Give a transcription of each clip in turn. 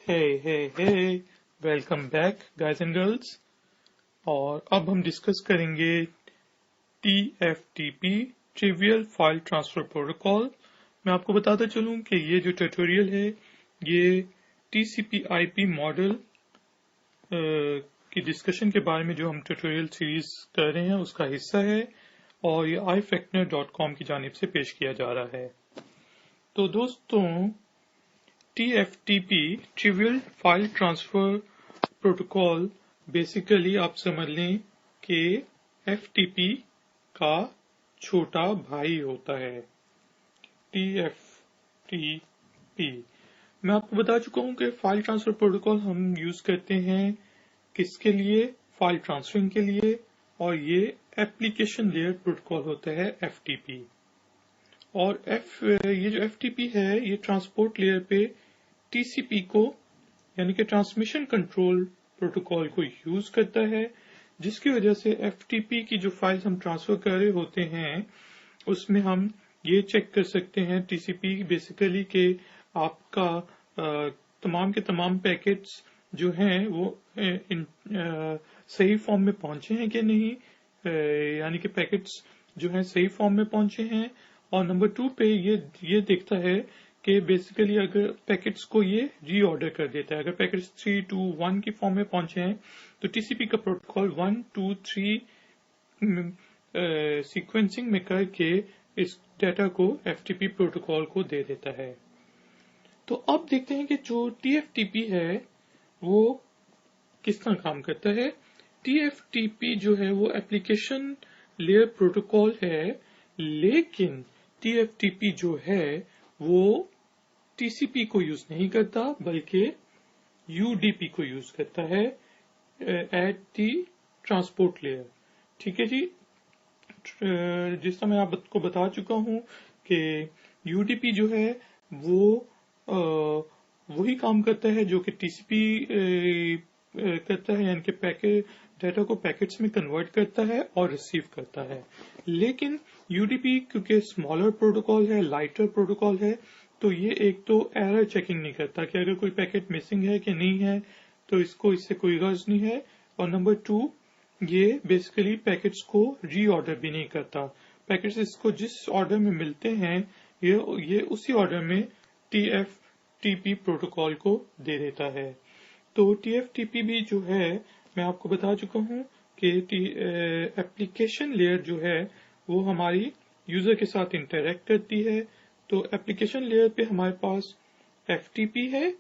Hey, welcome back guys and girls. और अब हम डिस्कस करेंगे TFTP trivial file transfer protocol. मैं आपको बताता चलूं कि ये जो ट्यूटोरियल है ये TCP/IP मॉडल की डिस्कशन के बारे में जो हम ट्यूटोरियल सीरीज कर रहे हैं उसका हिस्सा है और ये ifecner.com की जानिब से पेश किया जा रहा है। तो दोस्तों, TFTP trivial file transfer protocol basically आप समझ लें कि FTP का छोटा भाई होता है। TFTP मैं आपको बता चुका हूं कि फाइल ट्रांसफर प्रोटोकॉल हम यूज करते हैं किसके लिए? फाइल ट्रांसफरिंग के लिए, और ये एप्लीकेशन लेयर प्रोटोकॉल होता है FTP। और ये जो FTP है ये ट्रांसपोर्ट लेयर पे TCP को यानी कि ट्रांसमिशन कंट्रोल प्रोटोकॉल को यूज करता है, जिसकी वजह से FTP की जो फाइल्स हम ट्रांसफर कर रहे होते हैं उसमें हम ये चेक कर सकते हैं TCP बेसिकली कि आपका तमाम के तमाम पैकेट्स जो हैं वो सही फॉर्म में पहुंचे हैं कि नहीं, यानी कि पैकेट्स जो हैं सही फॉर्म में पहुंचे हैं। और नंबर 2 पे ये देखता है कि बेसिकली अगर पैकेट्स को ये रीऑर्डर कर देता है। अगर पैकेट्स 3, 2, 1 की फॉर्म में पहुंचे हैं तो TCP का प्रोटोकॉल 1, 2, 3 सीक्वेंसिंग में करके इस डाटा को FTP प्रोटोकॉल को दे देता है। तो अब देखते हैं कि जो TFTP है वो किस तरह काम करता है। TFTP जो है वो एप्लीकेशन लेयर प्रोटोकॉल है, लेकिन TFTP जो है वो TCP को यूज नहीं करता बल्कि UDP को यूज करता है एट दी ट्रांसपोर्ट लेयर। ठीक है जी, जिस तरह मैं आपको बता चुका हूं कि UDP जो है वो वही काम करता है जो कि TCP करता है, यानी कि पैकेट डाटा को पैकेट्स में कन्वर्ट करता है और रिसीव करता है। लेकिन UDP क्योंकि स्मॉलर प्रोटोकॉल है, लाइटर प्रोटोकॉल है, तो ये एक तो एरर चेकिंग नहीं करता कि अगर कोई पैकेट मिसिंग है कि नहीं है, तो इससे कोई गर्ज नहीं है। और नंबर 2, ये बेसिकली पैकेट्स को रीऑर्डर भी नहीं करता। पैकेट्स इसको जिस ऑर्डर में मिलते हैं ये उसी ऑर्डर में TFTP प्रोटोकॉल को दे देता है। तो TFTP भी जो है मैं आपको बता चुका हूं कि एप्लीकेशन लेयर जो है वो हमारी यूजर के साथ इंटरेक्ट करती है। तो एप्लीकेशन लेयर पे हमारे पास FTP है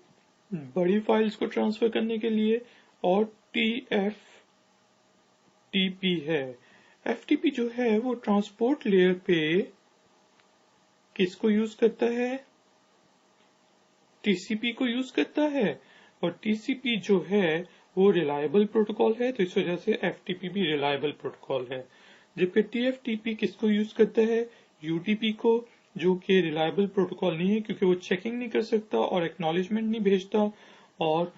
बड़ी फाइल्स को ट्रांसफर करने के लिए, और TFTP है। FTP जो है वो ट्रांसपोर्ट लेयर पे किसको यूज करता है? TCP को यूज करता है, और TCP जो है वो रिलायबल प्रोटोकॉल है, तो इस वजह से FTP भी रिलायबल प्रोटोकॉल है। जबकि TFTP किसको यूज करता है? UDP को, जो कि रिलायबल प्रोटोकॉल नहीं है क्योंकि वो चेकिंग नहीं कर सकता और एक्नॉलेजमेंट नहीं भेजता और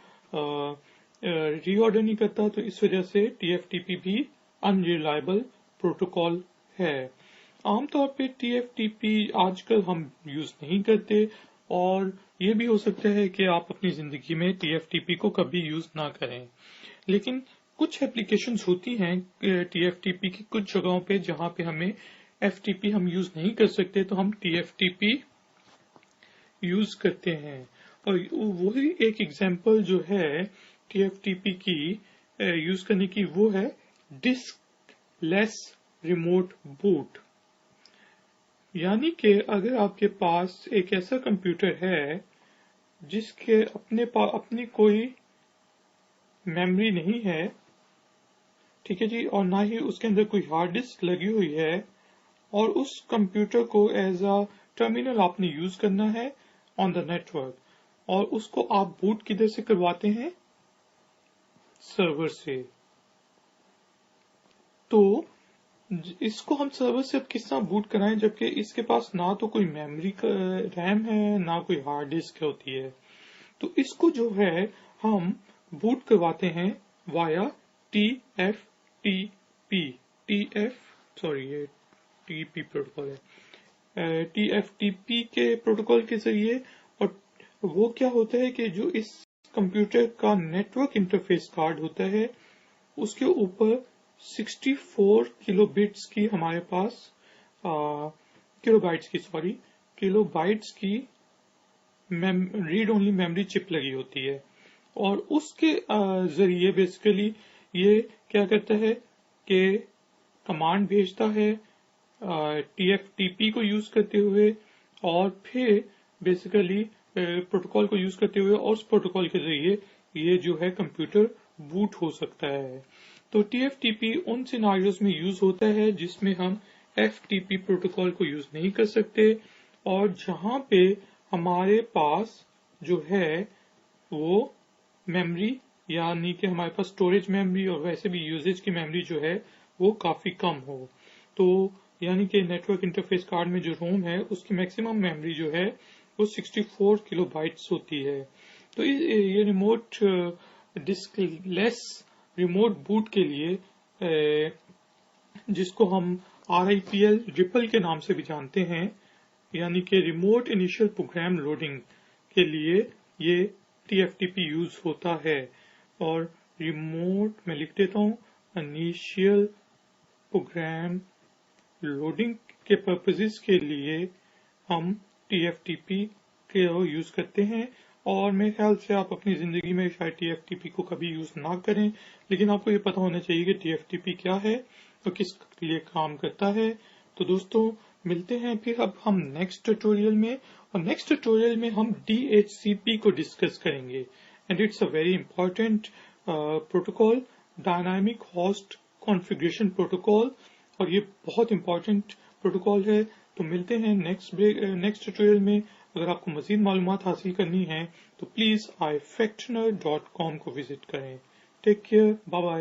रीऑर्डर नहीं करता, तो इस वजह से TFTP भी अनरिलायबल प्रोटोकॉल है। आमतौर पे TFTP आजकल हम यूज नहीं करते, और ये भी हो सकता है कि आप अपनी जिंदगी में TFTP को कभी यूज ना करें। लेकिन कुछ एप्लीकेशंस होती हैं TFTP की कुछ जगहों पे जहां पे हमें FTP हम यूज नहीं कर सकते, तो हम TFTP यूज करते हैं। और वही एक एग्जांपल जो है TFTP की यूज करने की वो है डिस्क लेस रिमोट बूट। यानी कि अगर आपके पास एक ऐसा कंप्यूटर है जिसके अपनी कोई मेमोरी नहीं है, ठीक है जी, और ना ही उसके अंदर कोई हार्ड डिस्क लगी हुई है, और उस कंप्यूटर को एज अ टर्मिनल आपने यूज करना है ऑन द नेटवर्क, और उसको आप बूट किधर से करवाते हैं? सर्वर से। तो इसको हम सर्वर से अब किस तरह बूट कराएं जबकि इसके पास ना तो कोई मेमोरी का रैम है ना कोई हार्ड डिस्क होती है। तो इसको जो है हम बूट करवाते हैं वाया TFTP ये TP प्रोटोकॉल है, TFTP के प्रोटोकॉल के जरिए। और वो क्या होता है कि जो इस कंप्यूटर का नेटवर्क इंटरफेस कार्ड होता है, उसके ऊपर 64 किलोबाइट्स की हमारे पास किलोबाइट्स की रीड ओनली मेमोरी चिप लगी होती है, और उसके जरिए बेसिकली ये क्या करता है कि कमांड भेजता है TFTP को यूज करते हुए, और फिर बेसिकली प्रोटोकॉल को यूज करते हुए, और उस प्रोटोकॉल के जरिए ये जो है कंप्यूटर बूट हो सकता है। तो TFTP उन सिनारियोज में यूज होता है जिसमें हम FTP प्रोटोकॉल को यूज नहीं कर सकते, और जहां पे हमारे पास जो है वो मेमोरी, यानी कि हमारे पास स्टोरेज मेमोरी और वैसे भी यूजेज की मेमोरी जो है वो काफी कम हो। तो यानी कि नेटवर्क इंटरफेस कार्ड में जो रोम है उसकी मैक्सिमम मेमोरी जो है वो 64 किलोबाइट्स होती है। तो ये रिमोट डिस्कलेस रिमोट बूट के लिए जिसको हम RIPL रिपल के नाम से भी जानते हैं, यानी कि रिमोट इनिशियल प्रोग्राम लोडिंग के लिए ये TFTP यूज होता है। और रिमोट में लिख देता हूं, इनिशियल प्रोग्राम लोडिंग के पर्पसेस के लिए हम TFTP के यूज करते हैं। और मेरे ख्याल से आप अपनी जिंदगी में शायद TFTP को कभी यूज ना करें, लेकिन आपको ये पता होना चाहिए कि TFTP क्या है और किस लिए काम करता है। तो दोस्तों मिलते हैं फिर अब हम नेक्स्ट ट्यूटोरियल में, और नेक्स्ट ट्यूटोरियल में हम DHCP को डिस्कस करेंगे, and it's a very important protocol, dynamic host configuration protocol, और ये बहुत इंपॉर्टेंट प्रोटोकॉल है। तो मिलते हैं नेक्स्ट ट्यूटोरियल में। अगर आपको मजीद मालूमात हासिल करनी है तो प्लीज ifectner.com को विजिट करें। Take care, bye bye.